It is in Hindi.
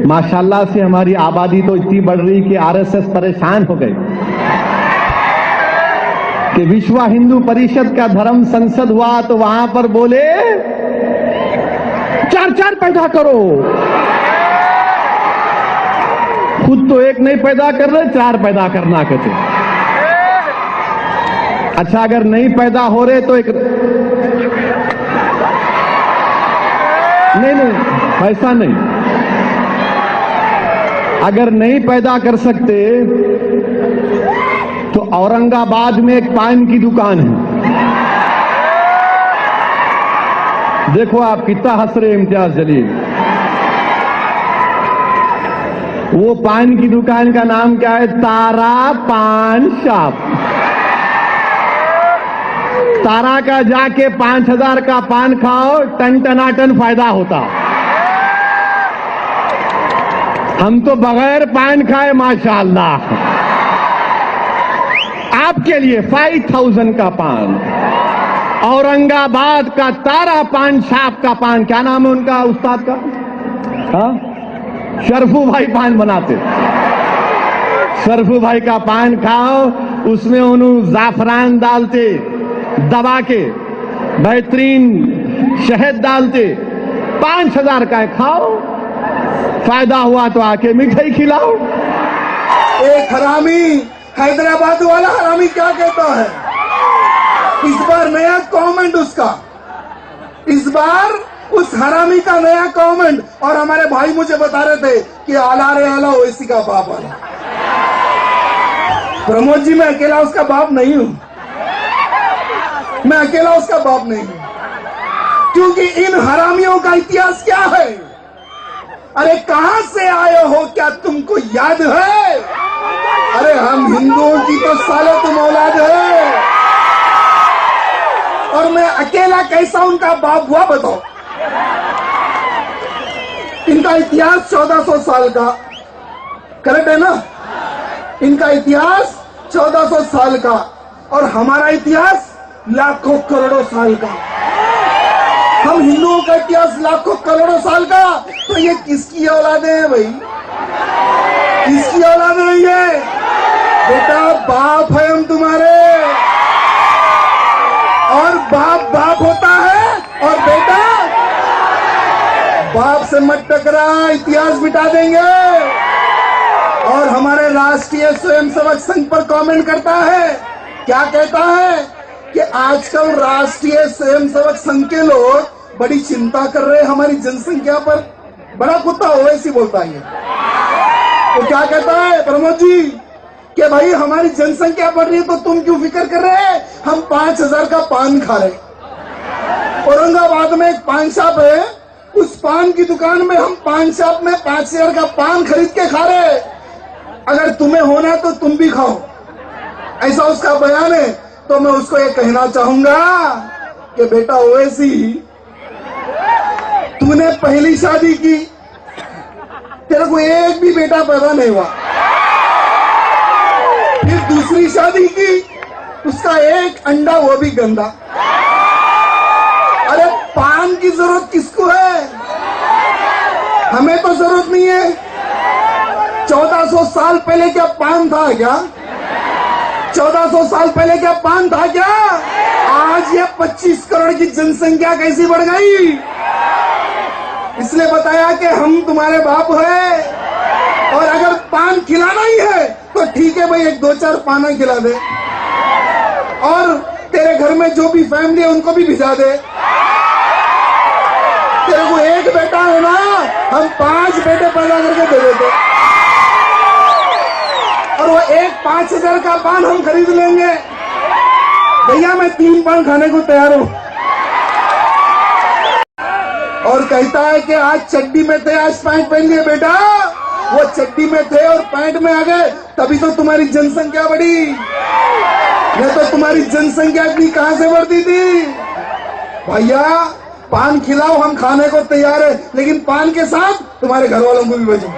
माशाल्लाह से हमारी आबादी तो इतनी बढ़ रही कि आरएसएस परेशान हो गई कि विश्व हिंदू परिषद का धर्म संसद हुआ तो वहां पर बोले 4 पैदा करो। खुद तो एक नहीं पैदा कर रहे, 4 पैदा करना कहते। अच्छा, अगर नहीं पैदा हो रहे तो एक नहीं, ऐसा नहीं। अगर नहीं पैदा कर सकते तो औरंगाबाद में एक पान की दुकान है। देखो आप कितना हंस रहे इम्तियाज जलील। वो पान की दुकान का नाम क्या है? तारा पान शॉप। तारा का जाके 5000 का पान खाओ, टन टनाटन फायदा होता। हम तो बगैर पान खाए माशाअल्लाह। आपके लिए 5000 का पान। औरंगाबाद का तारा पान शॉप का पान, क्या नाम है उनका उस्ताद का? हाँ, शरफू भाई पान बनाते। शरफू भाई का पान खाओ, उसमें उन्होंने जाफरान डालते, दबा के बेहतरीन शहद डालते। 5000 का खाओ, फायदा हुआ तो आके मिठाई खिलाओ। एक हरामी, हैदराबाद वाला हरामी क्या कहता है? इस बार नया कमेंट उसका, इस बार उस हरामी का नया कमेंट। और हमारे भाई मुझे बता रहे थे कि आला रे आला ओवैसी का बाप आला। प्रमोद जी, मैं अकेला उसका बाप नहीं हूं, मैं अकेला उसका बाप नहीं हूं, क्योंकि इन हरामियों का इतिहास क्या है? अरे कहां से आए हो, क्या तुमको याद है? अरे हम हिंदुओं की तो साले तुम औलाद है, और मैं अकेला कैसा उनका बाप हुआ बताओ? इनका इतिहास 1400 साल का, करेक्ट है ना? इनका इतिहास 1400 साल का, और हमारा इतिहास लाखों करोड़ों साल का। हम हिंदुओं का इतिहास लाखों करोड़ों साल का, तो ये किसकी औलादे हैं भाई? किसकी औलादे हैं ये? बेटा बाप है हम तुम्हारे, और बाप बाप होता है, और बेटा बाप से मत टकरा, इतिहास मिटा देंगे। और हमारे राष्ट्रीय स्वयंसेवक संघ पर कमेंट करता है, क्या कहता है कि आजकल राष्ट्रीय स्वयंसेवक संघ के लोग बड़ी चिंता कर रहे हैं हमारी जनसंख्या पर। बड़ा कुत्ता ओवैसी बोलता है। तो क्या कहता है प्रमोद जी कि भाई हमारी जनसंख्या बढ़ रही है तो तुम क्यों फिक्र कर रहे हैं? हम 5000 का पान खा रहे। औरंगाबाद में एक पान शॉप है, उस पान की दुकान में हम पान शॉप में 5000 का पान खरीद के खा रहे। अगर तुम्हें होना तो तुम भी खाओ, ऐसा उसका बयान है। तो मैं उसको ये कहना चाहूंगा कि बेटा ओवैसी, तूने पहली शादी की, तेरे को एक भी बेटा पैदा नहीं हुआ। फिर दूसरी शादी की, उसका एक अंडा, वो भी गंदा। अरे पान की जरूरत किसको है? हमें तो जरूरत नहीं है। 1400 साल पहले क्या पान था क्या? 1400 साल पहले क्या पान था क्या? आज ये 25 करोड़ की जनसंख्या कैसी बढ़ गई? इसलिए बताया कि हम तुम्हारे बाप है, और अगर पान खिलाना ही है तो ठीक है भाई, एक 2-4 पाना खिला दे, और तेरे घर में जो भी फैमिली है उनको भी भिजा दे। तेरे को एक बेटा है ना, हम 5 बेटे पैदा करके दे देते, और वो एक 5000 का पान हम खरीद लेंगे। भैया मैं 3 पान खाने को तैयार हूं। और कहता है कि आज चड्डी में थे, आज पैंट पहन लिए। बेटा वो चड्डी में थे और पैंट में आ गए, तभी तो तुम्हारी जनसंख्या बढ़ी। ये तो तुम्हारी जनसंख्या इतनी कहां से बढ़ती थी? भैया पान खिलाओ, हम खाने को तैयार है, लेकिन पान के साथ तुम्हारे घर वालों को भी भेजो।